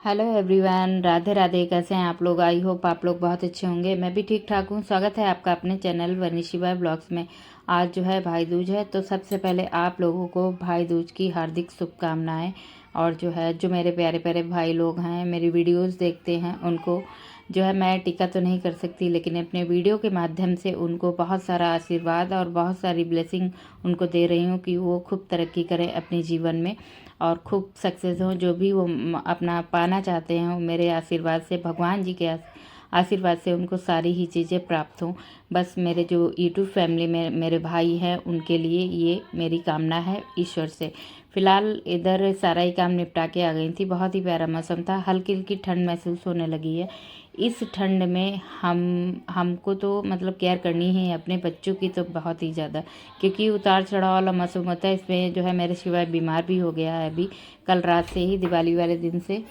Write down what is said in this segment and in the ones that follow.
Hello everyone, Radhe Radhe. कैसे हैं आप लोग? आई होप आप लोग बहुत अच्छे होंगे। मैं भी ठीक ठाक हूँ। स्वागत है आपका अपने चैनल वनीशी बाय ब्लॉग्स में। आज जो है भाई दूज है, तो सबसे पहले आप लोगों को भाई दूज की हार्दिक शुभकामनाएं। और जो है जो मेरे प्यारे प्यारे भाई लोग हैं, मेरी वीडियोस देखते हैं, उनको जो है मैं टीका तो नहीं कर सकती, लेकिन अपने वीडियो के माध्यम से उनको बहुत सारा आशीर्वाद और बहुत सारी ब्लेसिंग उनको दे रही हूँ कि वो खूब तरक्की करें अपने जीवन में और खूब सक्सेस हों। जो भी वो अपना पाना चाहते हैं वो मेरे आशीर्वाद से, भगवान जी के आशीर्वाद से उनको सारी ही चीज़ें प्राप्त हों। बस मेरे जो यूट्यूब फैमिली में मेरे भाई हैं उनके लिए ये मेरी कामना है ईश्वर से। फ़िलहाल इधर सारा ही काम निपटा के आ गई थी। बहुत ही प्यारा मौसम था, हल्की हल्की ठंड महसूस होने लगी है। इस ठंड में हमको तो मतलब केयर करनी ही है अपने बच्चों की, तो बहुत ही ज़्यादा, क्योंकि उतार चढ़ाव वाला मौसम होता है। इसमें जो है मेरे शिवाय बीमार भी हो गया है अभी कल रात से ही, दिवाली वाले दिन से।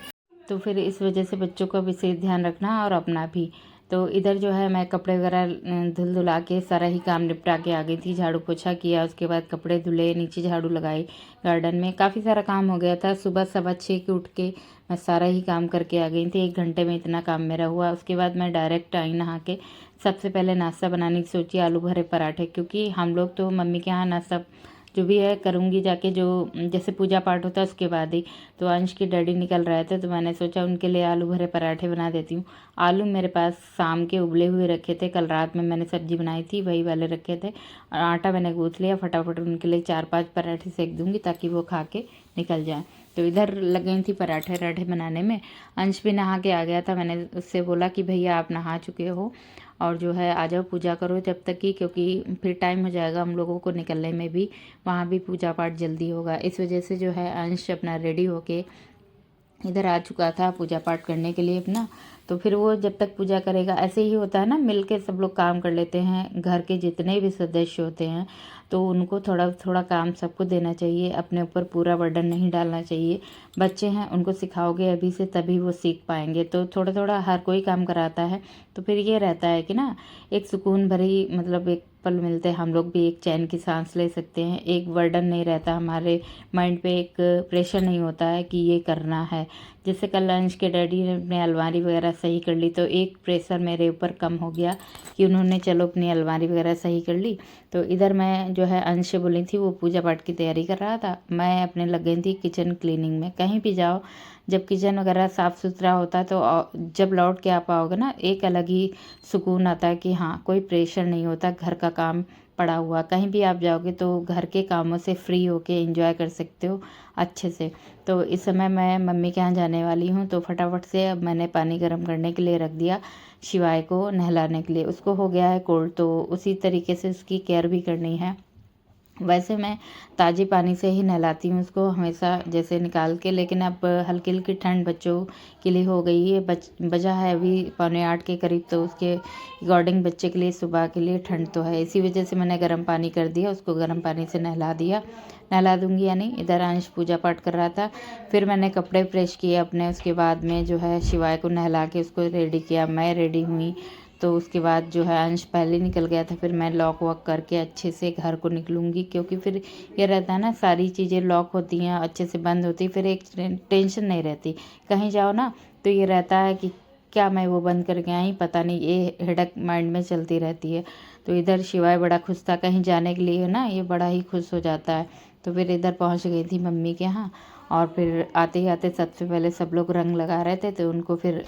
तो फिर इस वजह से बच्चों का विशेष ध्यान रखना और अपना भी। तो इधर जो है मैं कपड़े वगैरह धुल धुला के सारा ही काम निपटा के आ गई थी। झाड़ू पोछा किया, उसके बाद कपड़े धुले, नीचे झाड़ू लगाई। गार्डन में काफ़ी सारा काम हो गया था। सुबह 6:15 के उठ के मैं सारा ही काम करके आ गई थी। 1 घंटे में इतना काम मेरा हुआ। उसके बाद मैं डायरेक्ट आई नहा के। सबसे पहले नाश्ता बनाने की सोची, आलू भरे पराठे, क्योंकि हम लोग तो मम्मी के यहाँ नाश्ता जो भी है करूँगी जाके, जो जैसे पूजा पाठ होता है उसके बाद ही। तो अंश के डैडी निकल रहे थे, तो मैंने सोचा उनके लिए आलू भरे पराठे बना देती हूँ। आलू मेरे पास शाम के उबले हुए रखे थे, कल रात में मैंने सब्जी बनाई थी, वही वाले रखे थे। और आटा मैंने गूँथ लिया, फटाफट उनके लिए 4-5 पराठे सेक दूँगी ताकि वो खा के निकल जाए। तो इधर लग गई थी पराठे वराठे बनाने में। अंश भी नहा के आ गया था। मैंने उससे बोला कि भैया आप नहा चुके हो और जो है आ जाओ पूजा करो जब तक की, क्योंकि फिर टाइम हो जाएगा हम लोगों को निकलने में भी, वहाँ भी पूजा पाठ जल्दी होगा। इस वजह से जो है अंश अपना रेडी होके इधर आ चुका था पूजा पाठ करने के लिए अपना। तो फिर वो जब तक पूजा करेगा, ऐसे ही होता है ना, मिल के सब लोग काम कर लेते हैं। घर के जितने भी सदस्य होते हैं तो उनको थोड़ा थोड़ा काम सबको देना चाहिए, अपने ऊपर पूरा बर्डन नहीं डालना चाहिए। बच्चे हैं, उनको सिखाओगे अभी से तभी वो सीख पाएंगे। तो थोड़ा थोड़ा हर कोई काम कराता है, तो फिर ये रहता है कि ना एक सुकून भरी मतलब एक पल मिलते हैं। हम लोग भी एक चैन की सांस ले सकते हैं, एक बर्डन नहीं रहता हमारे माइंड पे, एक प्रेशर नहीं होता है कि ये करना है। जैसे कल अंश के डैडी ने अपनी अलमारी वगैरह सही कर ली, तो एक प्रेशर मेरे ऊपर कम हो गया कि उन्होंने चलो अपनी अलमारी वगैरह सही कर ली। तो इधर मैं जो है अंश से बोली थी, वो पूजा पाठ की तैयारी कर रहा था, मैं अपने लग गई थी किचन क्लीनिंग में। कहीं भी जाओ जब किचन वगैरह साफ़ सुथरा होता है तो जब लौट के आ पाओगे ना, एक अलग ही सुकून आता है कि हाँ कोई प्रेशर नहीं होता, घर का काम पड़ा हुआ। कहीं भी आप जाओगे तो घर के कामों से फ्री होके एंजॉय कर सकते हो अच्छे से। तो इस समय मैं मम्मी के यहाँ जाने वाली हूँ, तो फटाफट से अब मैंने पानी गर्म करने के लिए रख दिया शिवाय को नहलाने के लिए। उसको हो गया है कोल्ड, तो उसी तरीके से उसकी केयर भी करनी है। वैसे मैं ताज़े पानी से ही नहलाती हूँ उसको हमेशा, जैसे निकाल के, लेकिन अब हल्की हल्की ठंड बच्चों के लिए हो गई है। बजा है अभी 7:45 के करीब, तो उसके अकॉर्डिंग बच्चे के लिए सुबह के लिए ठंड तो है। इसी वजह से मैंने गर्म पानी कर दिया, उसको गर्म पानी से नहला दिया, नहला दूँगी यानी। इधर अंश पूजा पाठ कर रहा था, फिर मैंने कपड़े प्रेस किए अपने। उसके बाद में जो है शिवाय को नहला के उसको रेडी किया, मैं रेडी हुई। तो उसके बाद जो है अंश पहले निकल गया था, फिर मैं लॉक वॉक करके अच्छे से घर को निकलूँगी, क्योंकि फिर ये रहता है ना सारी चीज़ें लॉक होती हैं, अच्छे से बंद होती, फिर एक टेंशन नहीं रहती। कहीं जाओ ना तो ये रहता है कि क्या मैं वो बंद करके आई, पता नहीं, ये हेडक माइंड में चलती रहती है। तो इधर शिवाय बड़ा खुश था कहीं जाने के लिए ना, ये बड़ा ही खुश हो जाता है। तो फिर इधर पहुंच गई थी मम्मी के यहाँ, और फिर आते ही आते सबसे पहले सब लोग रंग लगा रहे थे, तो उनको फिर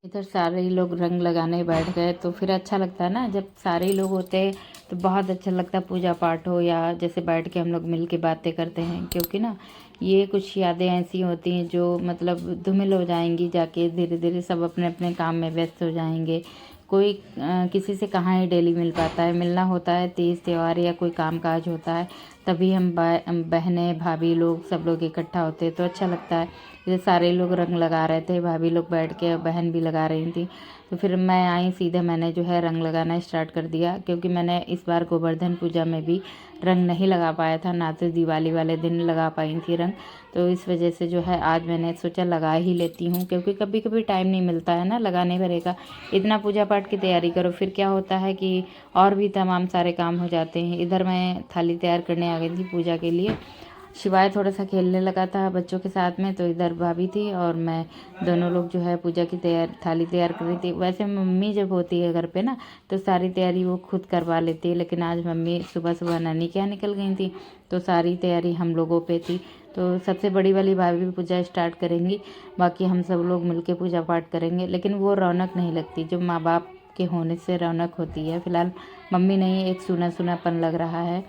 इधर सारे ही लोग रंग लगाने बैठ गए। तो फिर अच्छा लगता है ना जब सारे ही लोग होते हैं, तो बहुत अच्छा लगता है, पूजा पाठ हो या जैसे बैठ के हम लोग मिल के बातें करते हैं। क्योंकि ना ये कुछ यादें ऐसी होती हैं जो मतलब धूमिल हो जाएंगी, जाके धीरे धीरे सब अपने अपने काम में व्यस्त हो जाएंगे। कोई किसी से कहाँ ही डेली मिल पाता है, मिलना होता है तीज त्यौहार या कोई काम काज होता है, तभी हम बहनें भाभी लोग सब लोग इकट्ठा होते हैं, तो अच्छा लगता है। जैसे सारे लोग रंग लगा रहे थे, भाभी लोग बैठ के, बहन भी लगा रही थी। तो फिर मैं आई सीधे, मैंने जो है रंग लगाना स्टार्ट कर दिया, क्योंकि मैंने इस बार गोवर्धन पूजा में भी रंग नहीं लगा पाया था, ना तो दिवाली वाले दिन लगा पाई थी रंग। तो इस वजह से जो है आज मैंने सोचा लगा ही लेती हूँ, क्योंकि कभी कभी टाइम नहीं मिलता है ना लगाने भरे का। इतना पूजा पाठ की तैयारी करो, फिर क्या होता है कि और भी तमाम सारे काम हो जाते हैं। इधर मैं थाली तैयार करने आ गई थी पूजा के लिए। शिवाय थोड़ा सा खेलने लगा था बच्चों के साथ में, तो इधर भाभी थी और मैं दोनों लोग जो है पूजा की थाली तैयार कर रही थी। वैसे मम्मी जब होती है घर पे ना तो सारी तैयारी वो खुद करवा लेती है, लेकिन आज मम्मी सुबह सुबह नानी के यहाँ निकल गई थी तो सारी तैयारी हम लोगों पे थी। तो सबसे बड़ी वाली भाभी पूजा स्टार्ट करेंगी, बाकी हम सब लोग मिलके पूजा पाठ करेंगे, लेकिन वो रौनक नहीं लगती जो माँ बाप के होने से रौनक होती है। फिलहाल मम्मी नहीं, एक सूना सूनापन लग रहा है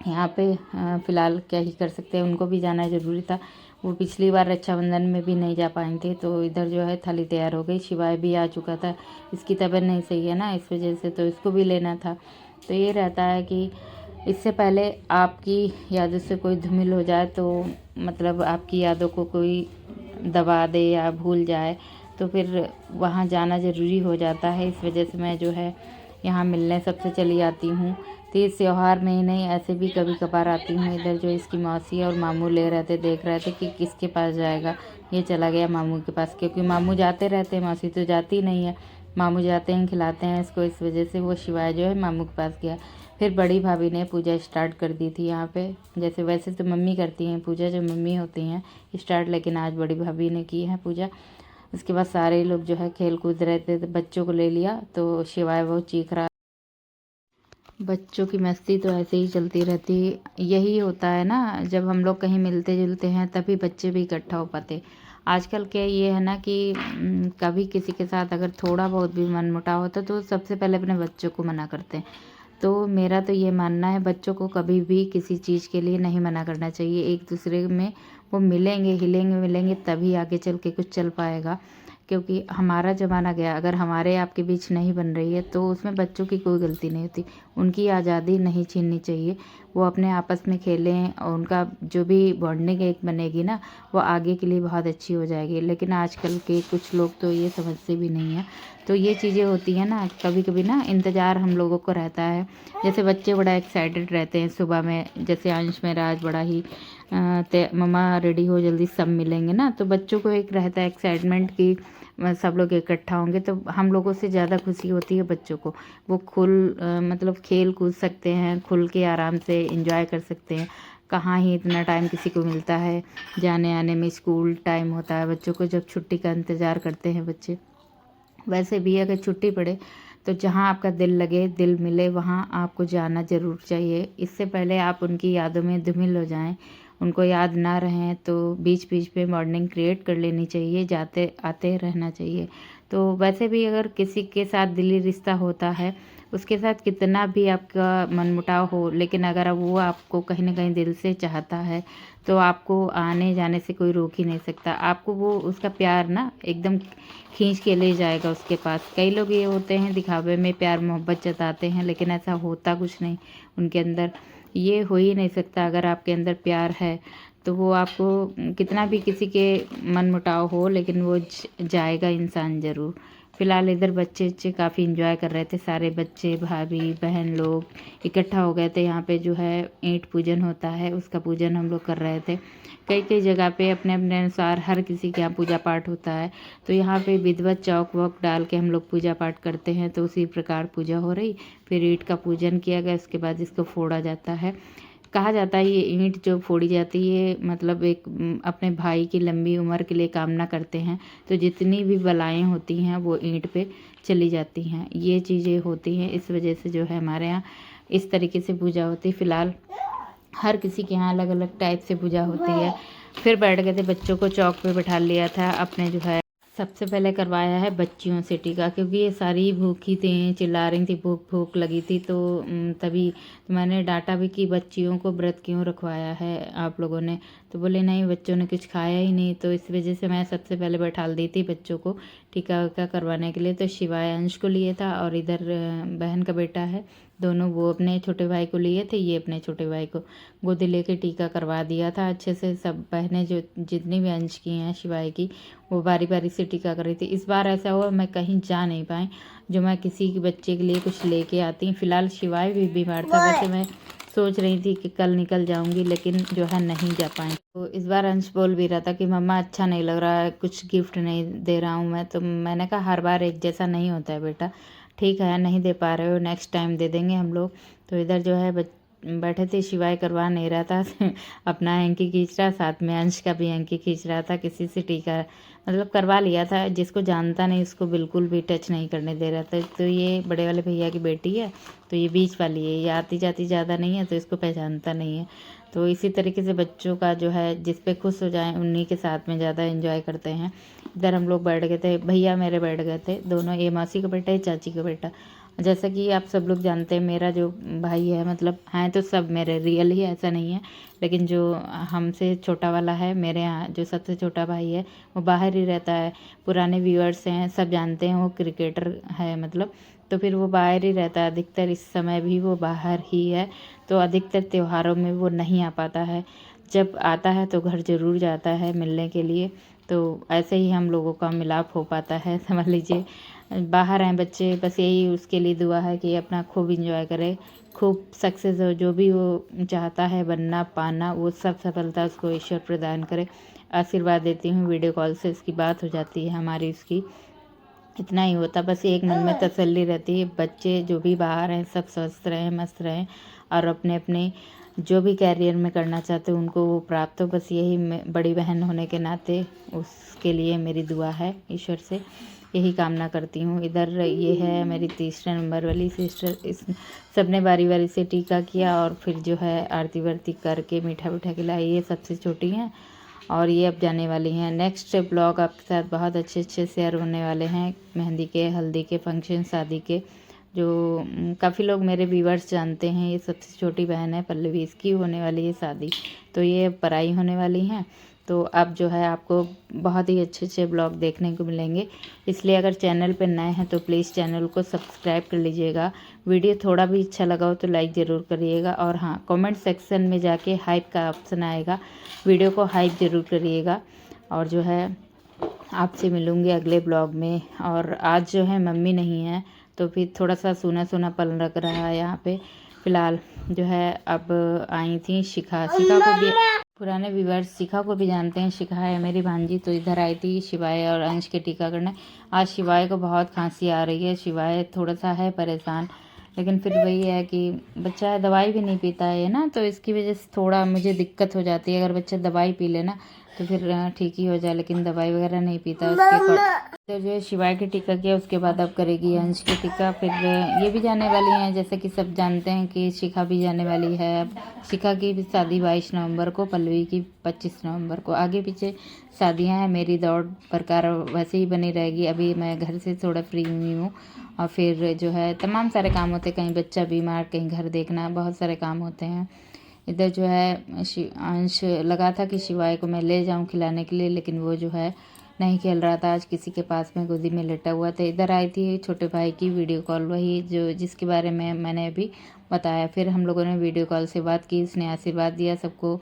यहाँ पे। फ़िलहाल क्या ही कर सकते हैं, उनको भी जाना ज़रूरी था। वो पिछली बार रक्षाबंधन में भी नहीं जा पाए थे, तो इधर जो है थाली तैयार हो गई। शिवाय भी आ चुका था, इसकी तबीयत नहीं सही है ना, इस वजह से तो इसको भी लेना था। तो ये रहता है कि इससे पहले आपकी यादों से कोई धूमिल हो जाए तो मतलब आपकी यादों को कोई दबा दे या भूल जाए तो फिर वहाँ जाना ज़रूरी हो जाता है। इस वजह से मैं जो है यहाँ मिलने सबसे चली आती हूँ। तीज त्योहार में ही नहीं, ऐसे भी कभी कभार आती हूँ। इधर जो इसकी मौसी और मामू ले रहे थे, देख रहे थे कि किसके पास जाएगा। ये चला गया मामू के पास, क्योंकि मामू जाते रहते हैं, मौसी तो जाती नहीं है। मामू जाते हैं, खिलाते हैं इसको, इस वजह से वो शिवाय जो है मामू के पास गया। फिर बड़ी भाभी ने पूजा स्टार्ट कर दी थी यहाँ पे। जैसे वैसे तो मम्मी करती हैं पूजा, जो मम्मी होती हैं स्टार्ट, लेकिन आज बड़ी भाभी ने की है पूजा। उसके बाद सारे लोग जो है खेल कूद रहे थे, तो बच्चों को ले लिया तो शिवाय वो चीख रहा। बच्चों की मस्ती तो ऐसे ही चलती रहती, यही होता है ना, जब हम लोग कहीं मिलते जुलते हैं तभी बच्चे भी इकट्ठा हो पाते। आजकल क्या ये है ना कि कभी किसी के साथ अगर थोड़ा बहुत भी मनमुटाव होता तो सबसे पहले अपने बच्चों को मना करते हैं। तो मेरा तो ये मानना है, बच्चों को कभी भी किसी चीज़ के लिए नहीं मना करना चाहिए। एक दूसरे में वो मिलेंगे, हिलेंगे मिलेंगे, तभी आगे चल के कुछ चल पाएगा। क्योंकि हमारा ज़माना गया, अगर हमारे आपके बीच नहीं बन रही है तो उसमें बच्चों की कोई गलती नहीं होती। उनकी आज़ादी नहीं छीननी चाहिए, वो अपने आपस में खेलें और उनका जो भी बॉन्डिंग एक बनेगी ना, वो आगे के लिए बहुत अच्छी हो जाएगी। लेकिन आजकल के कुछ लोग तो ये समझते भी नहीं हैं। तो ये चीज़ें होती हैं ना, कभी कभी ना इंतज़ार हम लोगों को रहता है। जैसे बच्चे बड़ा एक्साइटेड रहते हैं सुबह में, जैसे अंश मेरा आज बड़ा ही मम्मा रेडी हो जल्दी सब मिलेंगे ना, तो बच्चों को एक रहता है एक्साइटमेंट कि सब लोग इकट्ठा होंगे। तो हम लोगों से ज़्यादा खुशी होती है बच्चों को, वो मतलब खेल कूद सकते हैं, खुल के आराम से इंजॉय कर सकते हैं। कहाँ ही इतना टाइम किसी को मिलता है, जाने आने में स्कूल टाइम होता है बच्चों को, जब छुट्टी का इंतज़ार करते हैं बच्चे। वैसे भी अगर छुट्टी पड़े तो जहाँ आपका दिल लगे, दिल मिले, वहाँ आपको जाना ज़रूर चाहिए। इससे पहले आप उनकी यादों में धुमिल हो जाएं, उनको याद ना रहें, तो बीच बीच में मॉर्निंग क्रिएट कर लेनी चाहिए, जाते आते रहना चाहिए। तो वैसे भी अगर किसी के साथ दिली रिश्ता होता है, उसके साथ कितना भी आपका मनमुटाव हो, लेकिन अगर वो आपको कहीं ना कहीं दिल से चाहता है तो आपको आने जाने से कोई रोक ही नहीं सकता। आपको वो उसका प्यार ना एकदम खींच के ले जाएगा उसके पास। कई लोग ये होते हैं दिखावे में प्यार मोहब्बत जताते हैं, लेकिन ऐसा होता कुछ नहीं उनके अंदर। ये हो ही नहीं सकता। अगर आपके अंदर प्यार है तो वो आपको कितना भी किसी के मनमुटाव हो, लेकिन वो जाएगा इंसान ज़रूर। फिलहाल इधर बच्चे काफ़ी इंजॉय कर रहे थे, सारे बच्चे भाभी बहन लोग इकट्ठा हो गए थे। यहाँ पे जो है ईंट पूजन होता है, उसका पूजन हम लोग कर रहे थे। कई कई जगह पे अपने अपने अनुसार हर किसी के यहाँ पूजा पाठ होता है, तो यहाँ पे विधिवत चौक वॉक डाल के हम लोग पूजा पाठ करते हैं। तो उसी प्रकार पूजा हो रही, फिर ईंट का पूजन किया गया, उसके बाद इसको फोड़ा जाता है। कहा जाता है ये ईंट जो फोड़ी जाती है मतलब एक अपने भाई की लंबी उम्र के लिए कामना करते हैं, तो जितनी भी बलाएं होती हैं वो ईंट पे चली जाती हैं। ये चीज़ें होती हैं, इस वजह से जो है हमारे यहाँ इस तरीके से पूजा होती है। फ़िलहाल हर किसी के यहाँ अलग अलग टाइप से पूजा होती है। फिर बैठ गए थे, बच्चों को चौक पे बैठा लिया था अपने जो है। सबसे पहले करवाया है बच्चियों से टीका, क्योंकि ये सारी भूखी थी, चिल्ला रही थी, भूख भूख लगी थी। तो तभी तो मैंने डांटा भी कि बच्चियों को व्रत क्यों रखवाया है आप लोगों ने। तो बोले नहीं, बच्चों ने कुछ खाया ही नहीं। तो इस वजह से मैं सबसे पहले बैठा दी थी बच्चों को टीका वीका करवाने के लिए। तो शिवाय अंश को लिए था और इधर बहन का बेटा है, दोनों वो अपने छोटे भाई को लिए थे, ये अपने छोटे भाई को गोदी लेके टीका करवा दिया था अच्छे से। सब बहनें जो जितनी भी अंश की हैं शिवाय की, वो बारी बारी से टीका कर रही थी। इस बार ऐसा हुआ मैं कहीं जा नहीं पाई, जो मैं किसी के बच्चे के लिए कुछ लेके आती। फ़िलहाल शिवाय भी बीमार था, वैसे मैं सोच रही थी कि कल निकल जाऊंगी, लेकिन जो है नहीं जा पाई। तो इस बार अंश बोल भी रहा था कि मम्मा अच्छा नहीं लग रहा है, कुछ गिफ्ट नहीं दे रहा हूँ मैं। तो मैंने कहा हर बार एक जैसा नहीं होता है बेटा, ठीक है नहीं दे पा रहे हो, नेक्स्ट टाइम दे देंगे हम लोग। तो इधर जो है बैठे थे, शिवाय करवा नहीं रहा था अपना हैंकी खींच रहा, साथ में अंश का भी हैंकी खींच रहा था। किसी से टीका मतलब करवा लिया था, जिसको जानता नहीं उसको बिल्कुल भी टच नहीं करने दे रहा था। तो ये बड़े वाले भैया की बेटी है, तो ये बीच वाली है, ये आती जाती ज़्यादा नहीं है तो इसको पहचानता नहीं है। तो इसी तरीके से बच्चों का जो है जिस पे खुश हो जाएं उन्हीं के साथ में ज़्यादा एंजॉय करते हैं। इधर हम लोग बैठ गए थे, भैया मेरे बैठ गए थे दोनों, ये मासी का बेटा है, चाची का बेटा। जैसा कि आप सब लोग जानते हैं, मेरा जो भाई है, मतलब हैं तो सब मेरे रियल ही, ऐसा नहीं है, लेकिन जो हमसे छोटा वाला है, मेरे यहाँ जो सबसे छोटा भाई है वो बाहर ही रहता है। पुराने व्यूअर्स हैं, सब जानते हैं, वो क्रिकेटर है मतलब, तो फिर वो बाहर ही रहता है अधिकतर, इस समय भी वो बाहर ही है। तो अधिकतर त्योहारों में वो नहीं आ पाता है, जब आता है तो घर ज़रूर जाता है मिलने के लिए। तो ऐसे ही हम लोगों का मिलाप हो पाता है, समझ लीजिए। बाहर हैं बच्चे, बस यही उसके लिए दुआ है कि अपना खूब इंजॉय करे, खूब सक्सेस हो, जो भी वो चाहता है बनना पाना, वो सब सफलता उसको ईश्वर प्रदान करे। आशीर्वाद देती हूँ, वीडियो कॉल से उसकी बात हो जाती है हमारी उसकी, इतना ही होता, बस एक मन में तसल्ली रहती है। बच्चे जो भी बाहर हैं सब स्वस्थ रहें, मस्त रहें, और अपने अपने जो भी कैरियर में करना चाहते हैं उनको वो प्राप्त हो, बस यही बड़ी बहन होने के नाते उसके लिए मेरी दुआ है, ईश्वर से यही कामना करती हूँ। इधर ये है मेरी तीसरे नंबर वाली सिस्टर, इस सबने बारी बारी से टीका किया और फिर जो है आरती वारती करके मीठा मीठा खिलाई। ये सबसे छोटी हैं और ये अब जाने वाली हैं। नेक्स्ट ब्लॉग आपके साथ बहुत अच्छे अच्छे शेयर होने वाले हैं, मेहंदी के, हल्दी के फंक्शन, शादी के, जो काफ़ी लोग मेरे व्यूअर्स जानते हैं। ये सबसे छोटी बहन है पल्लवी, इसकी होने वाली है शादी, तो ये पराई होने वाली हैं। तो अब जो है आपको बहुत ही अच्छे अच्छे ब्लॉग देखने को मिलेंगे, इसलिए अगर चैनल पर नए हैं तो प्लीज़ चैनल को सब्सक्राइब कर लीजिएगा। वीडियो थोड़ा भी अच्छा लगा हो तो लाइक ज़रूर करिएगा, और हाँ, कमेंट सेक्शन में जाके हाइप का ऑप्शन आएगा, वीडियो को हाइप ज़रूर करिएगा। और जो है आपसे मिलूँगी अगले ब्लॉग में। और आज जो है मम्मी नहीं है तो फिर थोड़ा सा सूना सूना पल लग रहा है यहाँ पे फ़िलहाल। जो है अब आई थी शिखा को भी, पुराने व्यूअर्स शिखा को भी जानते हैं, शिखा है मेरी भांजी, तो इधर आई थी शिवाय और अंश के टीका करने। आज शिवाय को बहुत खांसी आ रही है, शिवाय थोड़ा सा है परेशान, लेकिन फिर वही है कि बच्चा है, दवाई भी नहीं पीता है ना, तो इसकी वजह से थोड़ा मुझे दिक्कत हो जाती है। अगर बच्चा दवाई पी लेना तो फिर ठीक ही हो जाए, लेकिन दवाई वगैरह नहीं पीता उसके। तो जो है शिवाय के टीका किया, उसके बाद अब करेगी अंश के टीका। फिर ये भी जाने वाली हैं, जैसे कि सब जानते हैं कि शिखा भी जाने वाली है। अब शिखा की भी शादी 22 नवंबर को, पल्लवी की 25 नवंबर को। आगे पीछे शादियां हैं, मेरी दौड़ प्रकार वैसे ही बनी रहेगी। अभी मैं घर से थोड़ा फ्री हुई हूँ, और फिर जो है तमाम सारे काम होते हैं, कहीं बच्चा बीमार, कहीं घर देखना, बहुत सारे काम होते हैं। इधर जो है अंश लगा था कि शिवाय को मैं ले जाऊं खिलाने के लिए, लेकिन वो जो है नहीं खेल रहा था, आज किसी के पास में गोदी में लेटा हुआ था। इधर आई थी छोटे भाई की वीडियो कॉल, वही जो जिसके बारे में मैंने अभी बताया। फिर हम लोगों ने वीडियो कॉल से बात की, उसने आशीर्वाद दिया सबको,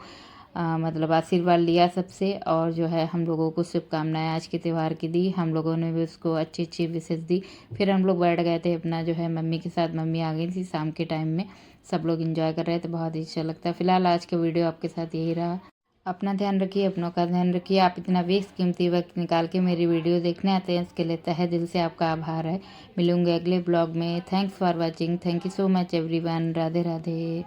मतलब आशीर्वाद लिया सबसे, और जो है हम लोगों को शुभकामनाएं आज के त्यौहार की दी। हम लोगों ने भी उसको अच्छी अच्छी विशेष दी। फिर हम लोग बैठ गए थे अपना जो है मम्मी के साथ, मम्मी आ गई थी शाम के टाइम में, सब लोग एंजॉय कर रहे थे, बहुत ही अच्छा लगता है। फिलहाल आज का वीडियो आपके साथ यही रहा। अपना ध्यान रखिए, अपनों का ध्यान रखिए। आप इतना वेस्ट कीमती वक्त निकाल के मेरी वीडियो देखने आते हैं, इसके लिए तहे दिल से आपका आभार है। मिलूंगे अगले ब्लॉग में। Thanks for watching, thank you so much everyone. Radhe Radhe.